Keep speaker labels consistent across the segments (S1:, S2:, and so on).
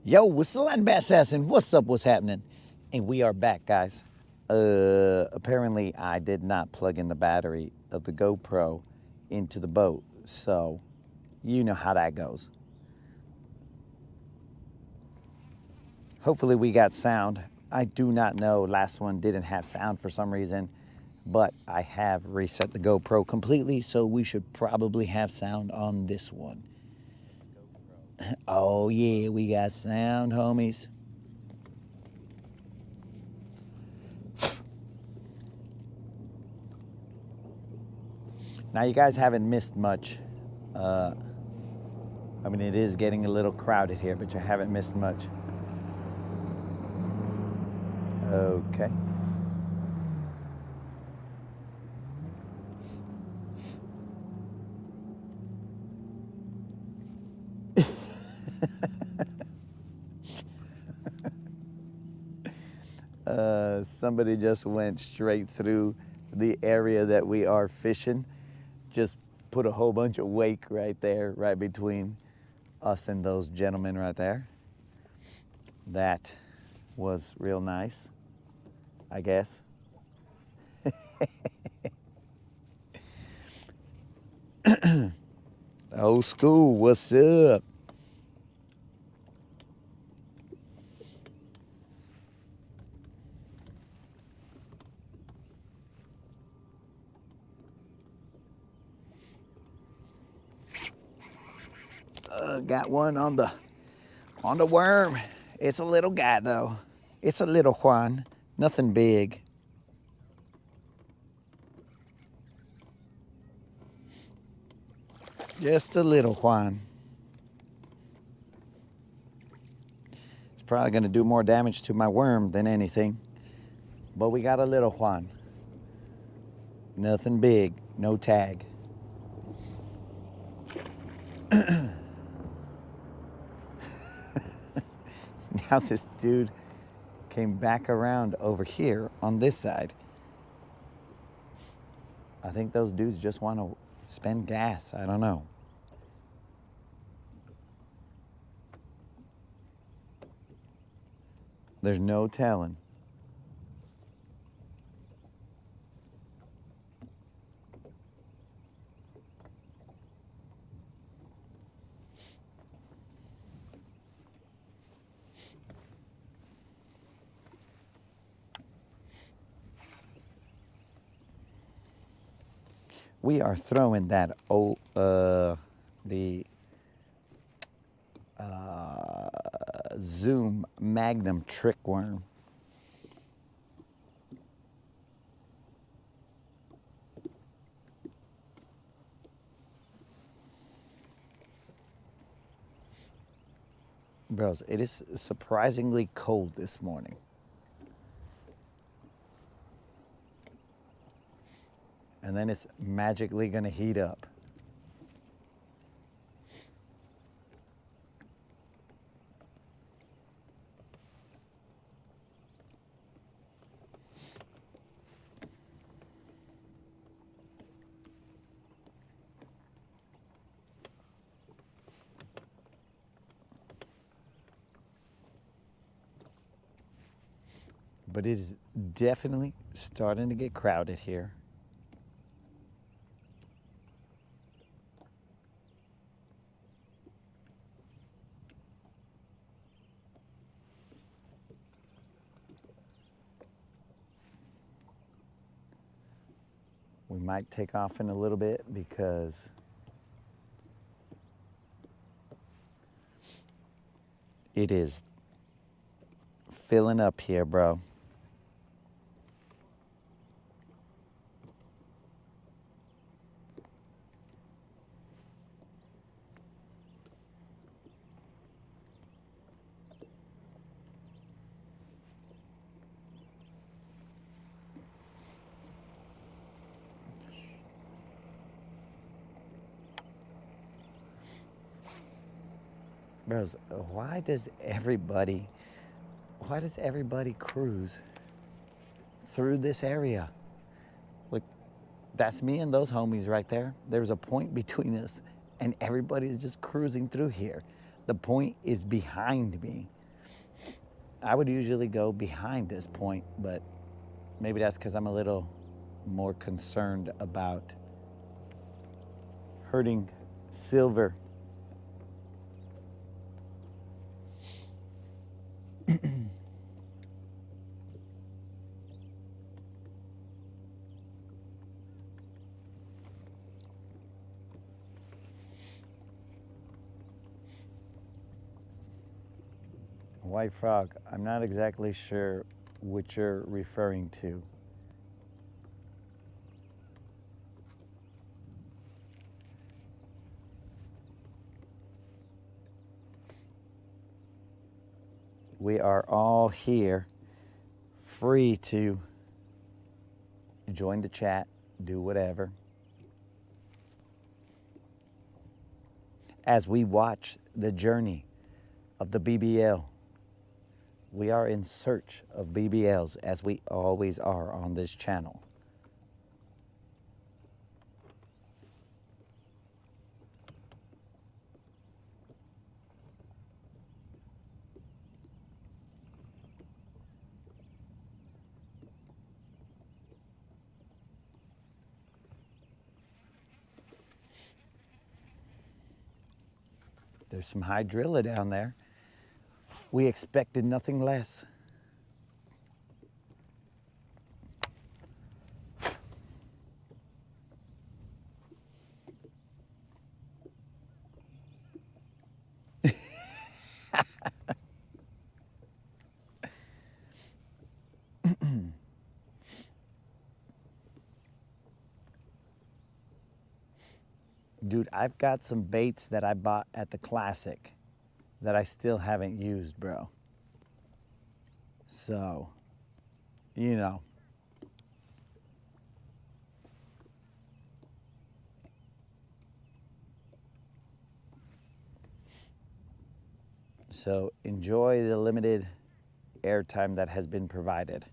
S1: Yo, what's the Latin Bass Assassin? What's up? What's happening? And we are back, guys. Apparently, I did not plug in the battery of the GoPro into the boat, so you know how that goes. Hopefully, we got sound. I do not know. Last one didn't have sound for some reason, but I have reset the GoPro completely, so we should probably have sound on this one. Oh yeah, we got sound, homies. Now you guys haven't missed much. I mean, it is getting a little crowded here, but you haven't missed much. Okay. Somebody just went straight through the area that we are fishing. Just put a whole bunch of wake right there, right between us and those gentlemen right there. That was real nice, I guess. Old school, what's up? Got one on the worm. It's a little guy though. It's a little Juan, nothing big. Just a little Juan. It's probably gonna do more damage to my worm than anything. But we got a little Juan. Nothing big, no tag. Now this dude came back around over here on this side. I think those dudes just want to spend gas. I don't know. There's no telling. We are throwing that old, the Zoom Magnum trick worm. Bros, it is surprisingly cold this morning. And then it's magically gonna heat up. But it is definitely starting to get crowded here. We might take off in a little bit because it is filling up here, bro. Bros, why does everybody cruise through this area? Look, that's me and those homies right there. There's a point between us and everybody's just cruising through here. The point is behind me. I would usually go behind this point, but maybe that's because I'm a little more concerned about hurting silver. White frog, I'm not exactly sure what you're referring to. We are all here free to join the chat, do whatever. As we watch the journey of the BBL, we are in search of BBLs as we always are on this channel. There's some hydrilla down there. We expected nothing less. Dude, I've got some baits that I bought at the Classic that I still haven't used, bro. So, you know. So enjoy the limited airtime that has been provided.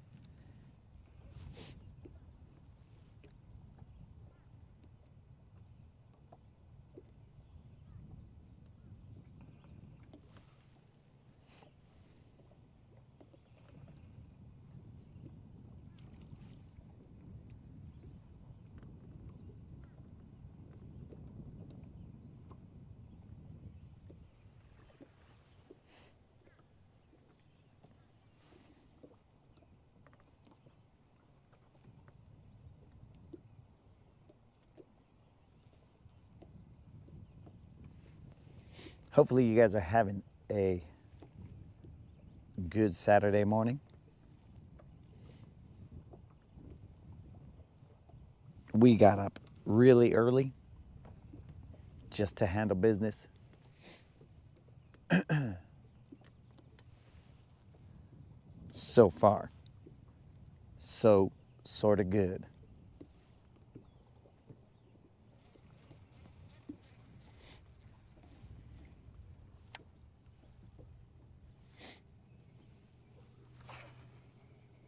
S1: Hopefully you guys are having a good Saturday morning. We got up really early just to handle business. So far, so sort of good.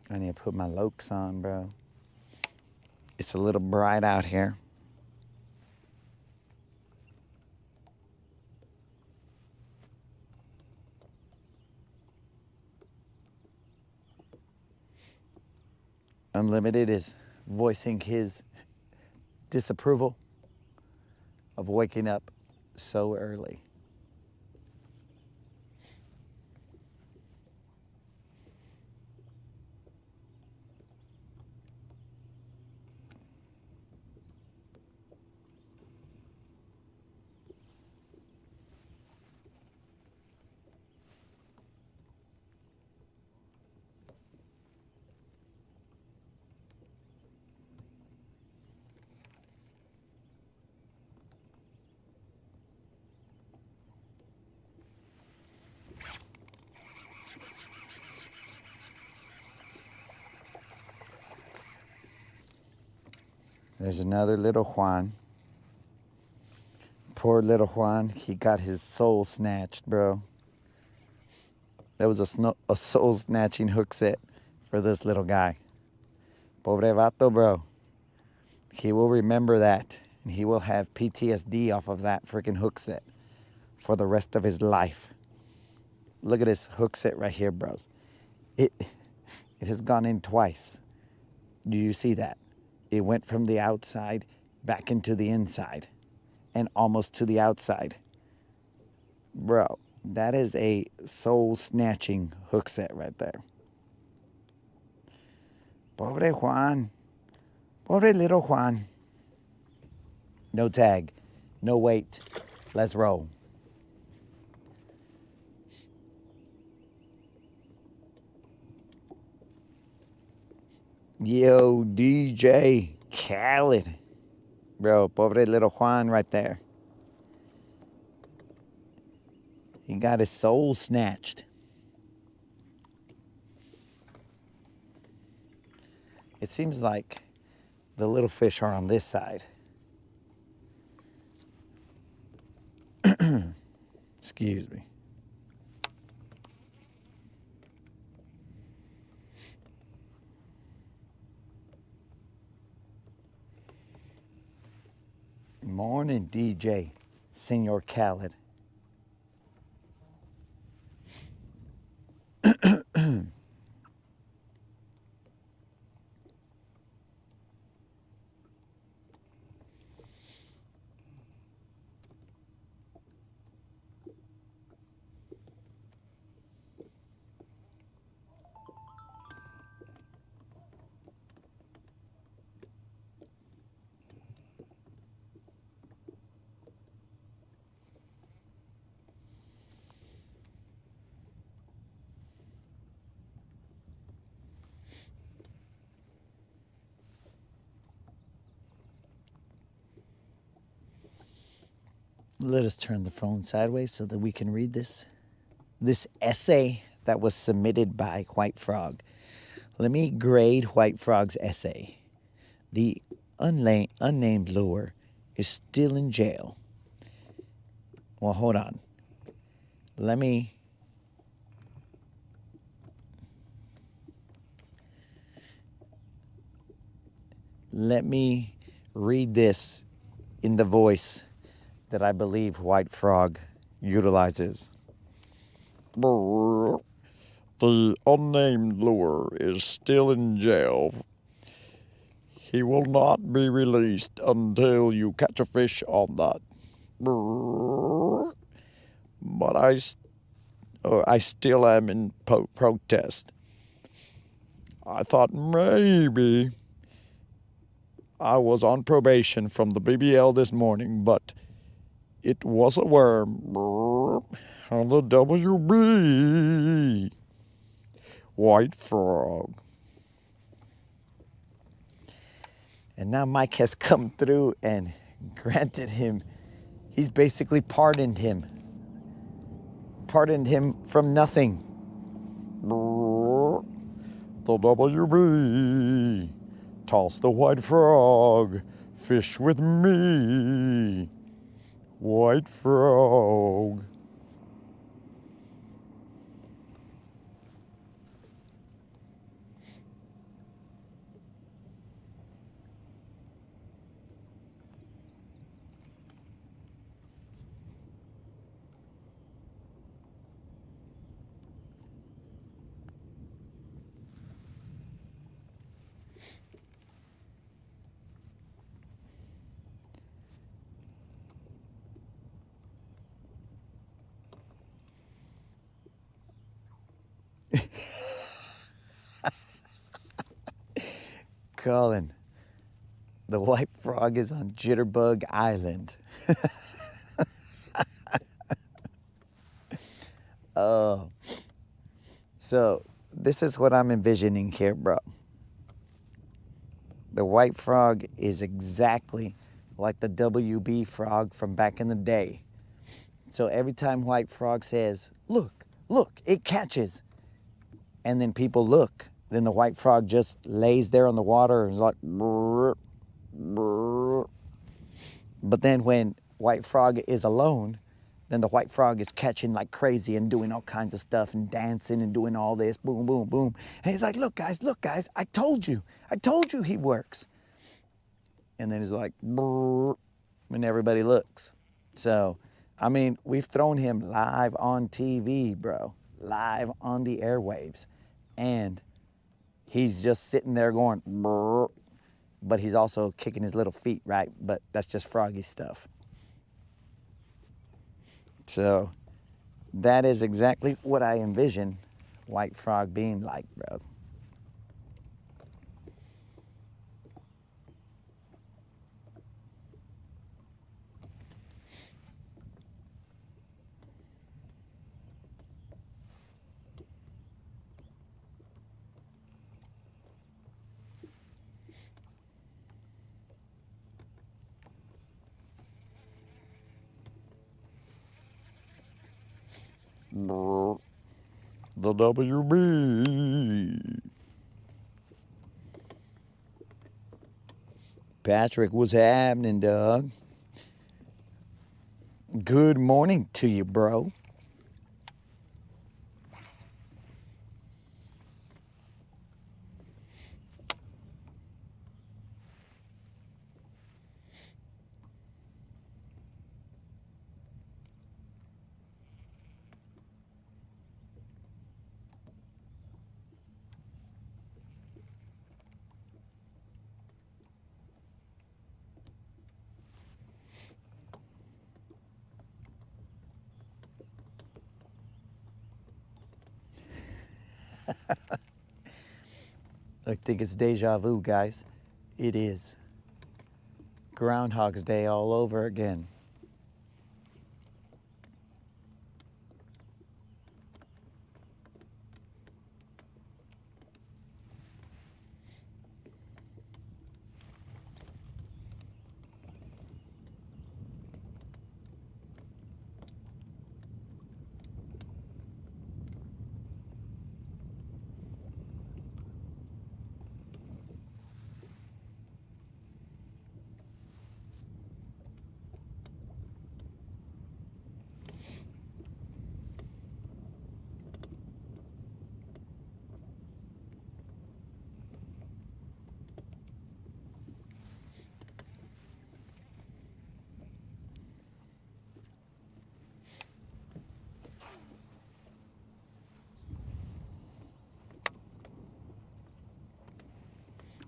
S1: I need to put my lokes on, bro. It's a little bright out here. Unlimited is voicing his disapproval of waking up so early. There's another little Juan. Poor little Juan, he got his soul snatched, bro. That was a soul snatching hook set for this little guy. Pobre vato, bro. He will remember that, and he will have PTSD off of that freaking hook set for the rest of his life. Look at this hook set right here, bros. It has gone in twice. Do you see that? It went from the outside back into the inside and almost to the outside. Bro, that is a soul-snatching hook set right there. Pobre Juan. Pobre little Juan. No tag. No weight. Let's roll. Yo, DJ Khaled. Bro, pobre little Juan right there. He got his soul snatched. It seems like the little fish are on this side. Excuse me. Morning, DJ, Senor Khaled. Let us turn the phone sideways so that we can read this essay that was submitted by White Frog. Let me grade White Frog's essay. The unnamed lure is still in jail. Well, hold on. Let me read this in the voice that I believe White Frog utilizes.
S2: The unnamed lure is still in jail. He will not be released until you catch a fish on that. But I still am in protest. I thought maybe I was on probation from the BBL this morning, but it was a worm on the WB. White Frog.
S1: And now Mike has come through and granted him, he's basically pardoned him from nothing.
S2: The WB. Toss the white frog. Fish with me. White Frog.
S1: Colin, the White Frog is on Jitterbug Island. Oh, so this is what I'm envisioning here, bro. The White Frog is exactly like the WB frog from back in the day. So every time White Frog says, look, it catches, and then people look, then the White Frog just lays there on the water and is like, brr, brr. But then when White Frog is alone, then the White Frog is catching like crazy and doing all kinds of stuff and dancing and doing all this, boom, boom, boom. And he's like, look guys, I told you he works. And then he's like, brr, when everybody looks. So, I mean, we've thrown him live on TV, bro, live on the airwaves. and he's just sitting there going, brr, but he's also kicking his little feet, right? But that's just froggy stuff. So that is exactly what I envision white frog being like, bro.
S2: Brr. The WB.
S1: Patrick, what's happening, Doug? Good morning to you, bro. I think it's deja vu, guys. It is. Groundhog's Day all over again.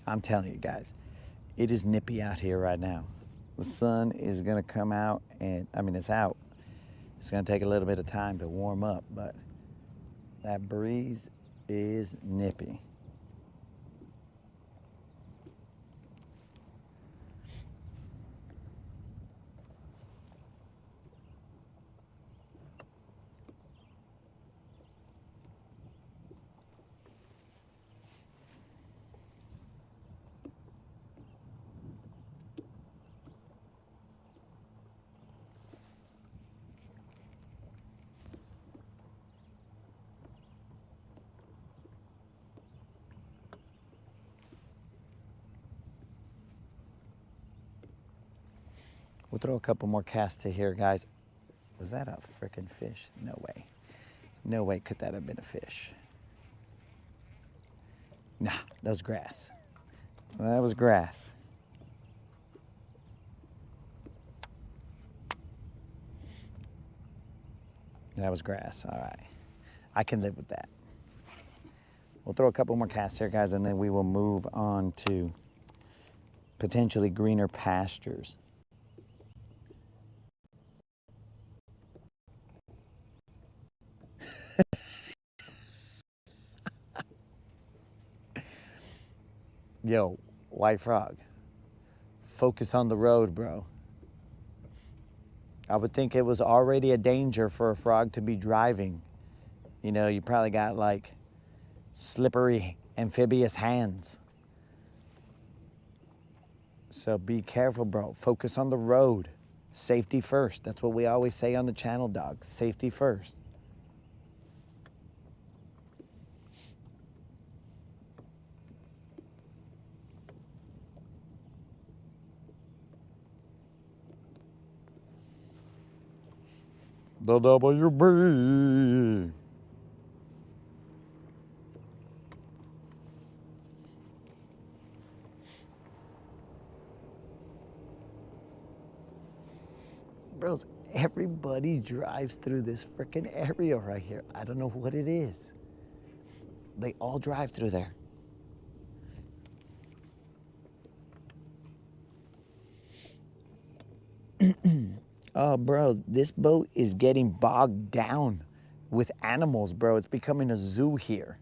S1: I'm telling you guys, it is nippy out here right now. The sun is gonna come out and, I mean, it's out. It's gonna take a little bit of time to warm up, but that breeze is nippy. We'll throw a couple more casts to here, guys. Was that a freaking fish? No way. No way could that have been a fish. Nah, that was grass. That was grass. That was grass, all right. I can live with that. We'll throw a couple more casts here, guys, and then we will move on to potentially greener pastures. Yo, white frog, focus on the road, bro. I would think it was already a danger for a frog to be driving. You know, you probably got like slippery amphibious hands. So be careful, bro. Focus on the road. Safety first. That's what we always say on the channel, dog. Safety first.
S2: The WB.
S1: Bro, everybody drives through this freaking area right here. I don't know what it is. They all drive through there. Oh, bro, this boat is getting bogged down with animals, bro. It's becoming a zoo here.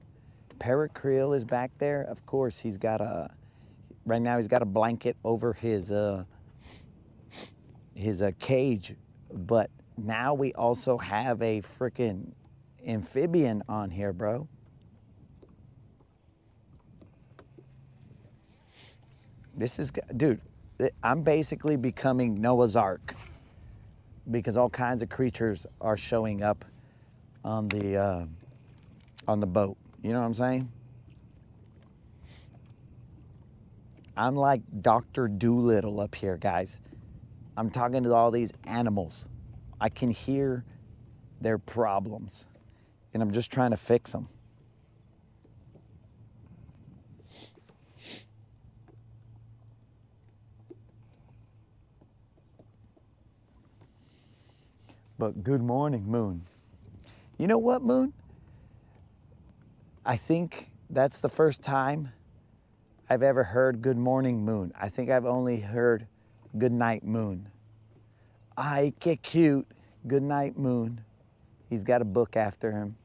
S1: Parrot Creel is back there. Of course, right now he's got a blanket over his cage, but now we also have a freaking amphibian on here, bro. Dude, I'm basically becoming Noah's Ark because all kinds of creatures are showing up on the boat. You know what I'm saying? I'm like Dr. Doolittle up here, guys. I'm talking to all these animals. I can hear their problems, and I'm just trying to fix them. But good morning, Moon. You know what, Moon? I think that's the first time I've ever heard good morning, Moon. I think I've only heard good night, Moon. Ay, que cute. Good night, Moon. He's got a book after him.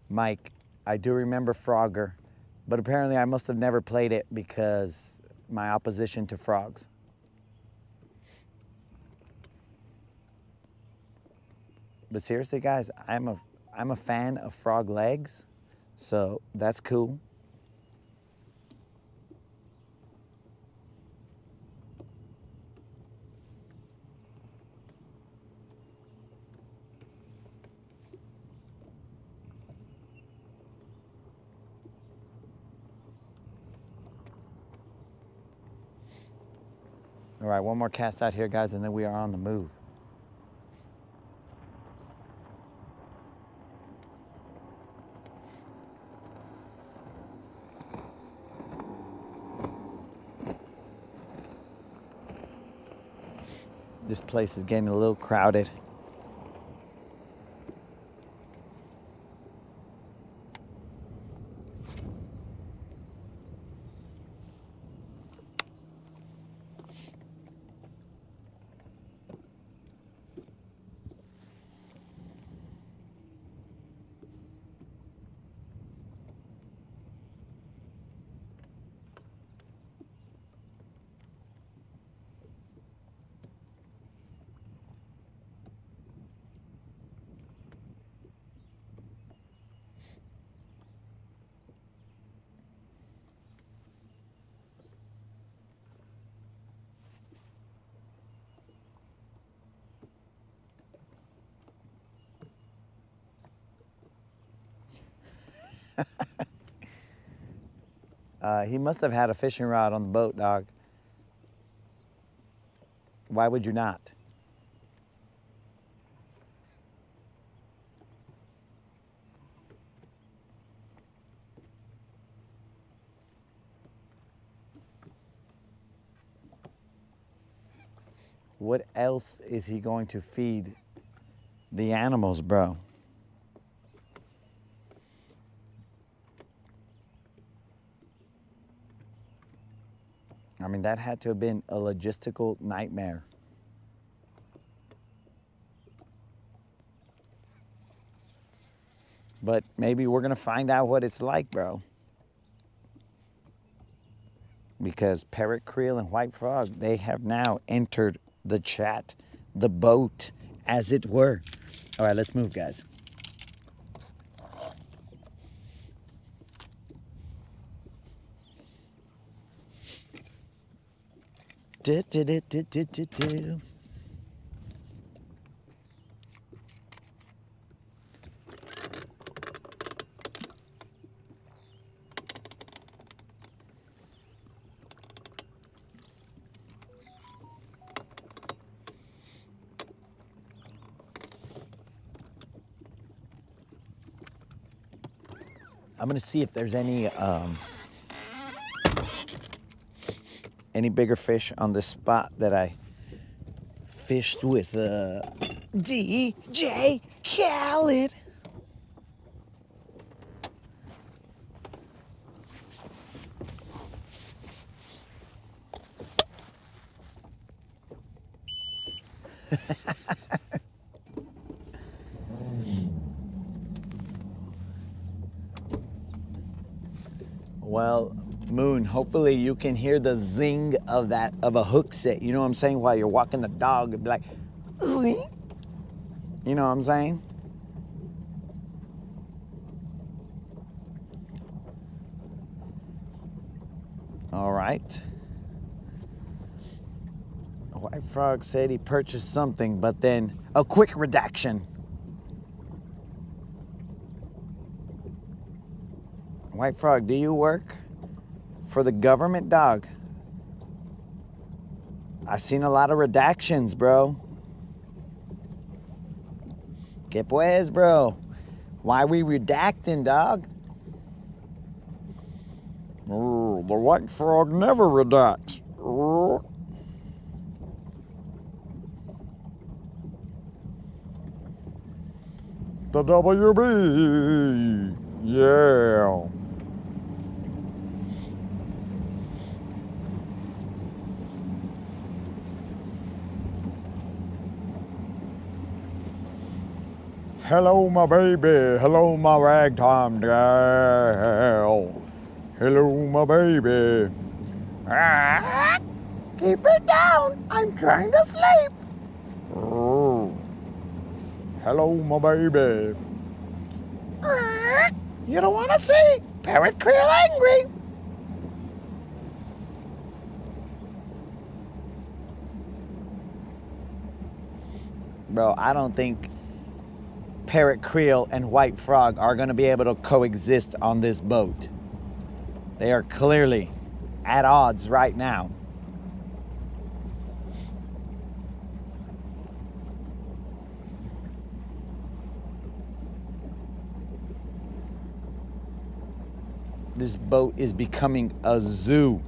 S1: Mike, I do remember Frogger, but apparently I must have never played it because my opposition to frogs. But seriously, guys, I'm a fan of frog legs, so that's cool. All right, one more cast out here, guys, and then we are on the move. This place is getting a little crowded. He must have had a fishing rod on the boat, dog. Why would you not? What else is he going to feed the animals, bro? I mean, that had to have been a logistical nightmare. But maybe we're gonna find out what it's like, bro. Because Parrot Creel and White Frog, they have now entered the chat, the boat, as it were. All right, let's move, guys. Do, do, do, do, do, do, do. I'm gonna see if there's any any bigger fish on this spot that I fished with DJ Khaled. Well, Moon, hopefully you can hear the zing of a hook set. You know what I'm saying? While you're walking the dog, it'd be like, zing. You know what I'm saying? All right. White Frog said he purchased something, but then a quick redaction. White Frog, do you work for the government, dog? I've seen a lot of redactions, bro. Que pues, bro? Why we redacting, dog?
S2: Oh, the White Frog never redacts. Oh. The WB. Yeah. Hello, my baby. Hello, my ragtime gal. Hello, my baby.
S1: Ah, keep it down. I'm trying to sleep.
S2: Oh. Hello, my baby.
S1: Ah, you don't want to see Parrot Creel angry. Bro, I don't think Parrot Creel and White Frog are going to be able to coexist on this boat. They are clearly at odds right now. This boat is becoming a zoo.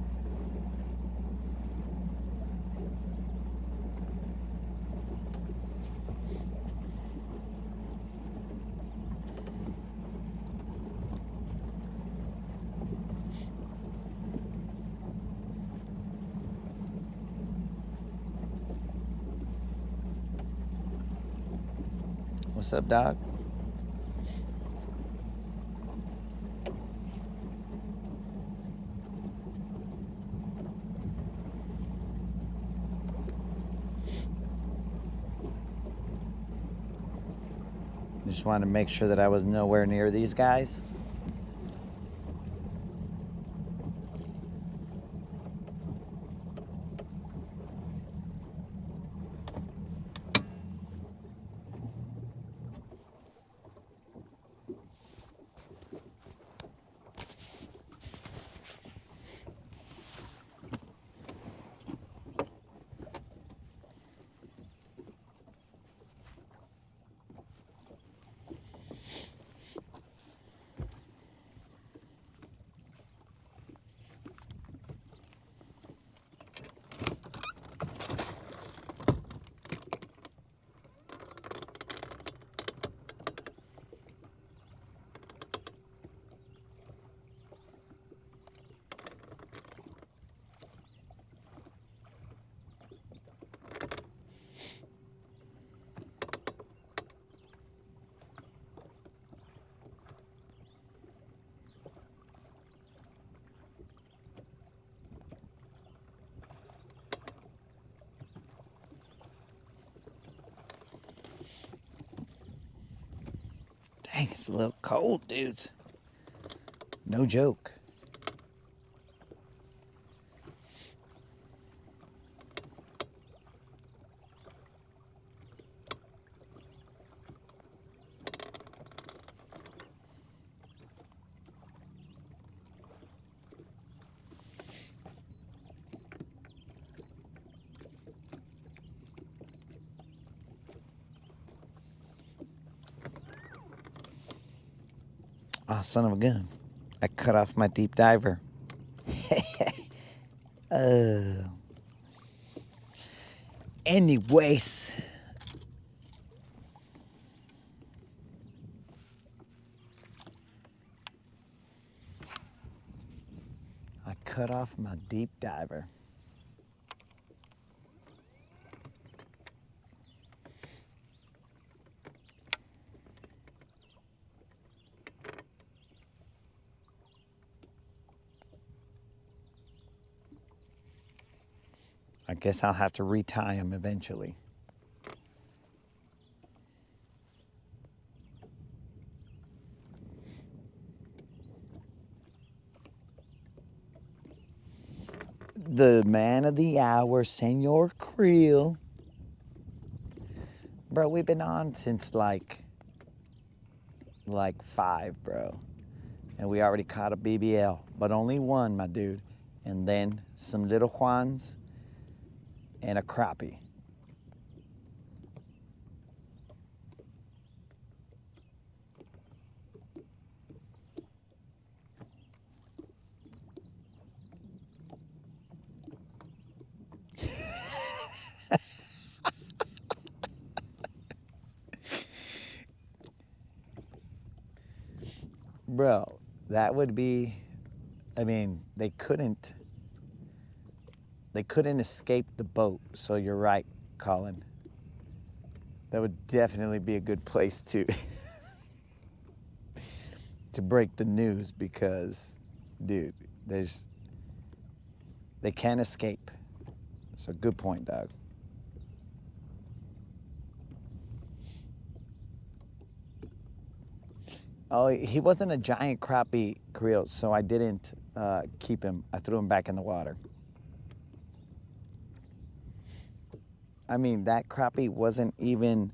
S1: What's up, Doc? Just wanted to make sure that I was nowhere near these guys. Dang, it's a little cold, dudes. No joke. Ah, son of a gun. I cut off my deep diver. Anyways. I cut off my deep diver. I guess I'll have to retie him eventually. The man of the hour, Senor Creel. Bro, we've been on since like 5, bro. And we already caught a BBL, but only one, my dude. And then some little Juans and a crappie. Bro, that would be, I mean, they couldn't escape the boat, so you're right, Colin. That would definitely be a good place to to break the news because, dude, they can't escape. So good point, dog. Oh, he wasn't a giant crappie, Creel, so I didn't keep him. I threw him back in the water. I mean, that crappie wasn't even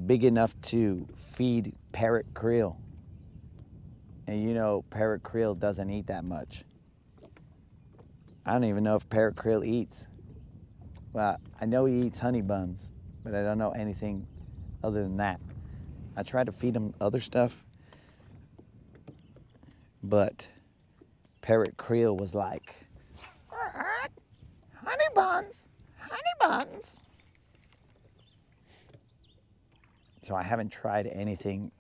S1: big enough to feed Parrot Creel. And you know, Parrot Creel doesn't eat that much. I don't even know if Parrot Creel eats. Well, I know he eats honey buns, but I don't know anything other than that. I tried to feed him other stuff, but Parrot Creel was like, honey buns, honey buns. So I haven't tried anything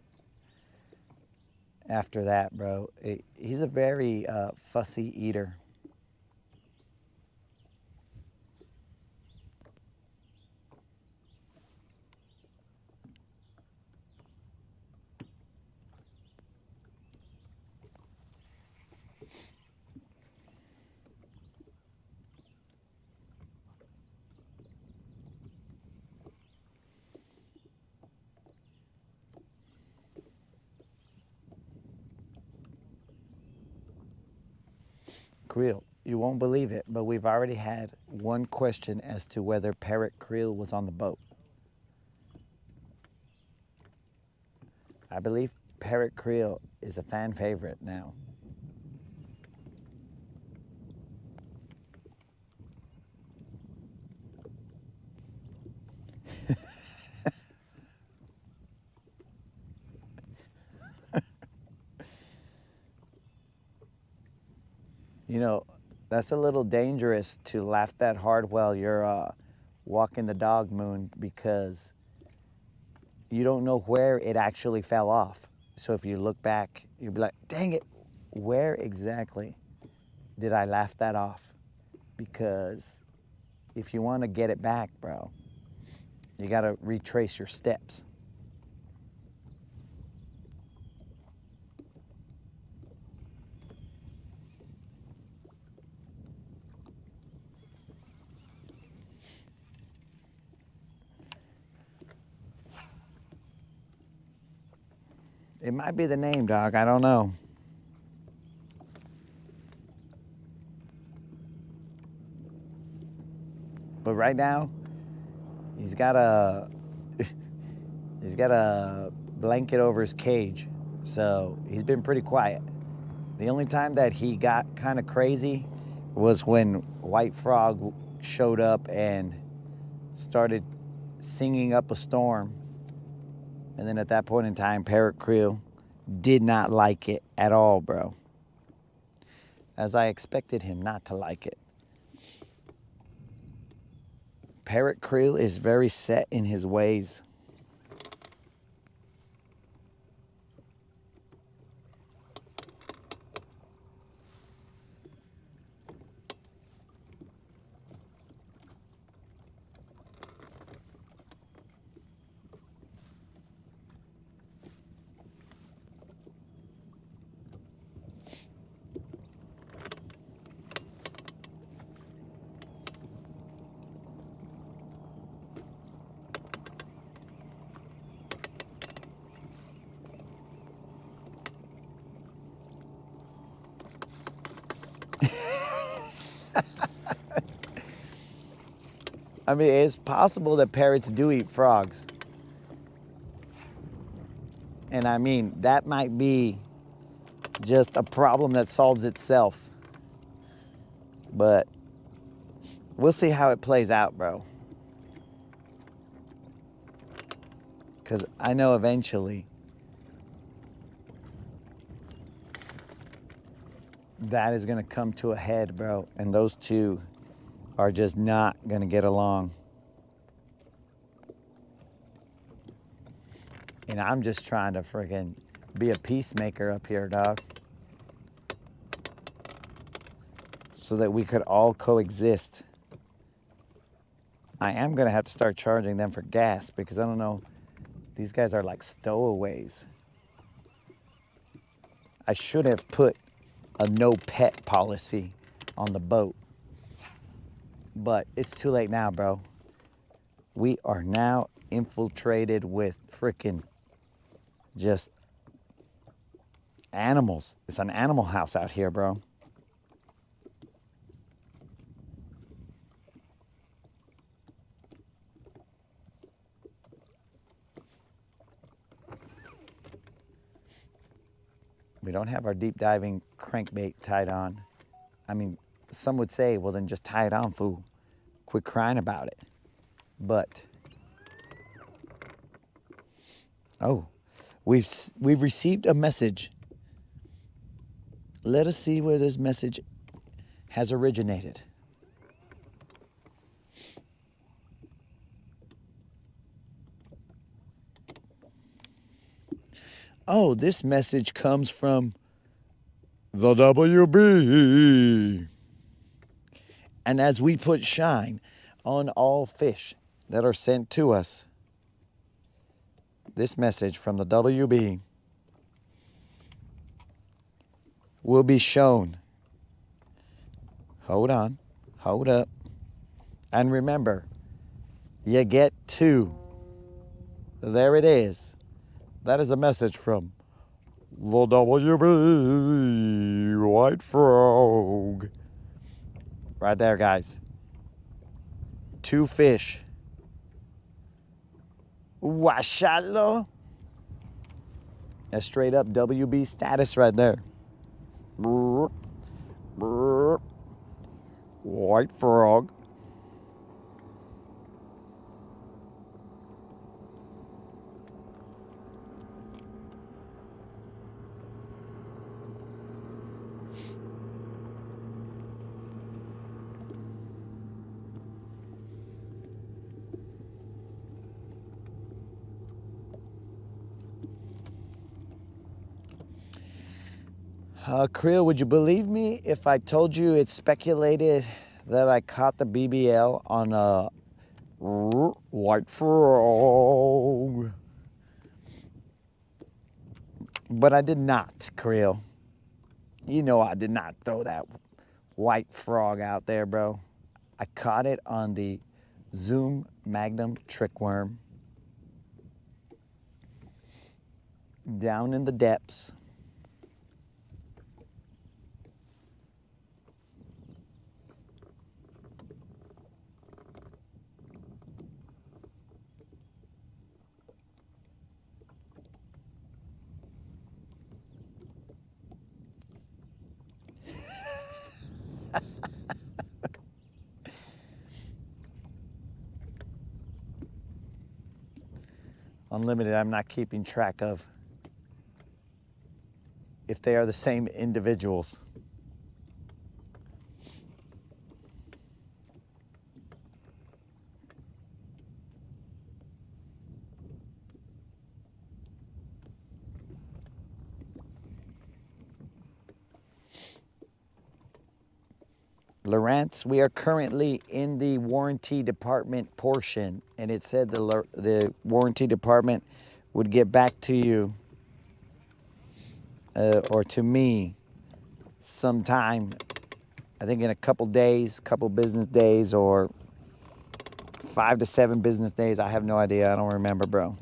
S1: after that, bro. He's a very fussy eater. Creel, you won't believe it, but we've already had one question as to whether Parrot Creel was on the boat. I believe Parrot Creel is a fan favorite now. You know, that's a little dangerous to laugh that hard while you're walking the dog moon because you don't know where it actually fell off. So if you look back, you'll be like, dang it, where exactly did I laugh that off? Because if you want to get it back, bro, you got to retrace your steps. It might be the name, dog. I don't know. But right now, he's got a he's got a blanket over his cage, so he's been pretty quiet. The only time that he got kind of crazy was when White Frog showed up and started singing up a storm. And then at that point in time, Parrot Creel did not like it at all, bro. As I expected him not to like it. Parrot Krill is very set in his ways. I mean, it's possible that parrots do eat frogs. And I mean, that might be just a problem that solves itself. But we'll see how it plays out, bro. Because I know eventually that is going to come to a head, bro. And those two are just not going to get along. And I'm just trying to freaking be a peacemaker up here, dog. So that we could all coexist. I am going to have to start charging them for gas because I don't know. These guys are like stowaways. I should have put a no pet policy on the boat. But it's too late now, bro. We are now infiltrated with freaking just animals. It's an animal house out here, bro. We don't have our deep diving crankbait tied on. I mean, some would say, well, then just tie it on, fool. Quit crying about it. But, oh, we've received a message. Let us see where this message has originated. Oh, this message comes from
S2: The WB.
S1: And as we put shine on all fish that are sent to us, this message from the WB will be shown. Hold on, hold up. And remember, you get two. There it is. That is a message from
S2: The WB. White frog.
S1: right there, guys. Two fish. Washalo. That's straight up WB status right there.
S2: Brr, brr. White frog.
S1: Creel, would you believe me if I told you it's speculated that I caught the BBL on a
S2: White frog.
S1: But I did not, Creel. You know I did not throw that white frog out there, bro. I caught it on the Zoom Magnum trickworm down in the depths. Unlimited, I'm not keeping track of if they are the same individuals. Lawrence, we are currently in the warranty department portion, and it said the warranty department would get back to you or to me sometime, I think in a couple days, couple business days, or 5 to 7 business days. I have no idea. I don't remember, bro.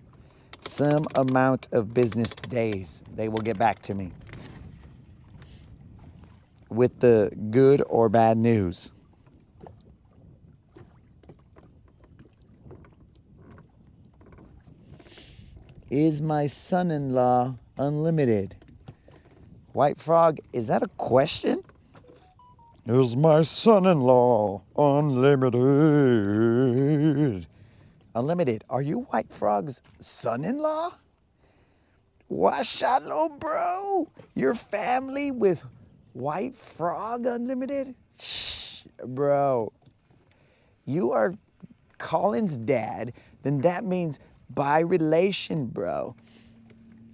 S1: Some amount of business days, they will get back to me with the good or bad news. Is my son-in-law unlimited? White Frog, is that a question?
S2: Is my son-in-law unlimited?
S1: Unlimited. Are you White Frog's son-in-law? Washalo, bro. Your family with White Frog Unlimited? Shh, bro. You are Colin's dad, then that means by relation, bro.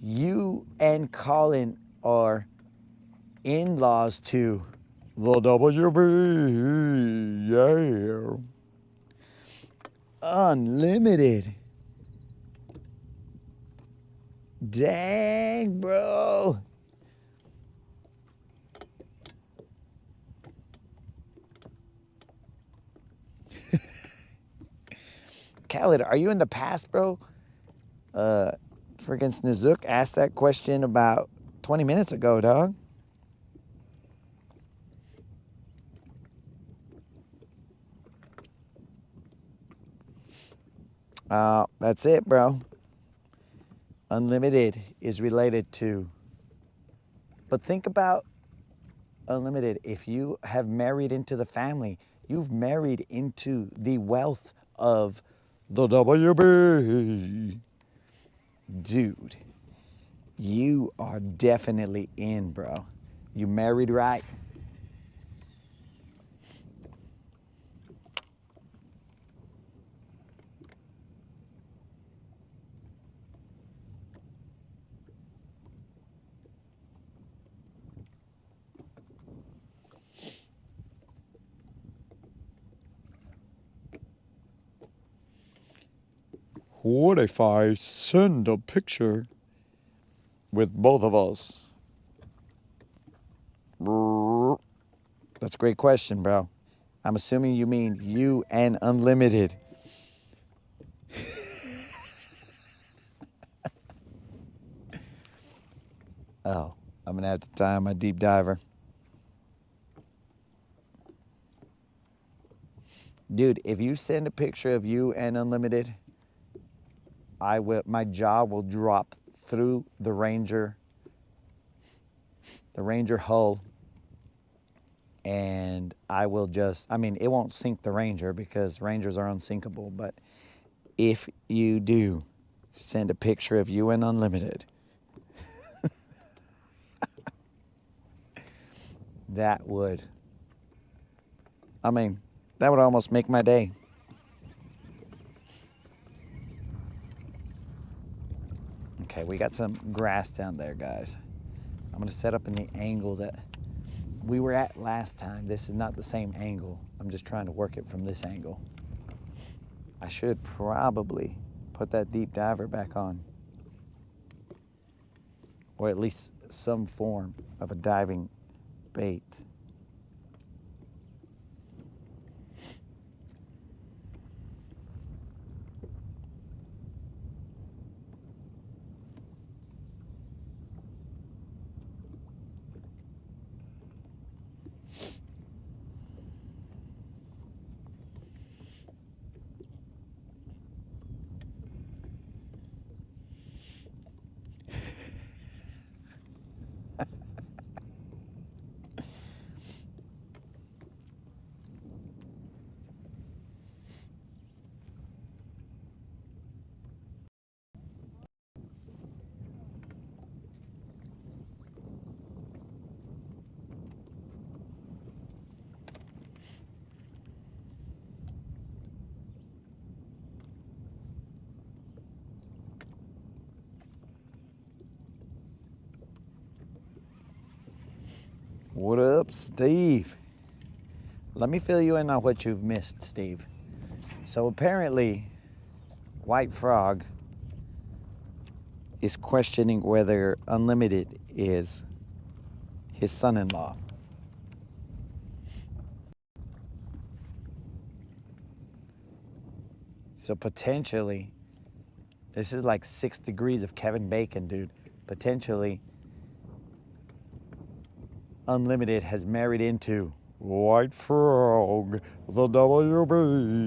S1: You and Colin are in-laws too.
S2: The WB, yeah.
S1: Unlimited. Dang, bro. Khaled, are you in the past, bro? Freaking Snizook asked that question about 20 minutes ago, dog. That's it, bro. Unlimited is related to. But think about unlimited. If you have married into the family, you've married into the wealth of
S2: The WB.
S1: dude. You are definitely in, bro. You married right.
S2: What if I send a picture with both of us?
S1: That's a great question, bro. I'm assuming you mean you and unlimited. Oh, I'm gonna have to tie on my deep diver. Dude, if you send a picture of you and unlimited, my jaw will drop through the Ranger hull, and I will just, I mean, it won't sink the Ranger because Rangers are unsinkable, but if you do send a picture of you and unlimited, that would almost make my day. Okay, we got some grass down there, guys. I'm gonna set up in the angle that we were at last time. This is not the same angle. I'm just trying to work it from this angle. I should probably put that deep diver back on, or at least some form of a diving bait. What up, Steve? Let me fill you in on what you've missed, Steve. So apparently, White Frog is questioning whether Unlimited is his son-in-law. So potentially, this is like 6 degrees of Kevin Bacon, dude. Potentially, Unlimited has married into
S2: White Frog, the WB.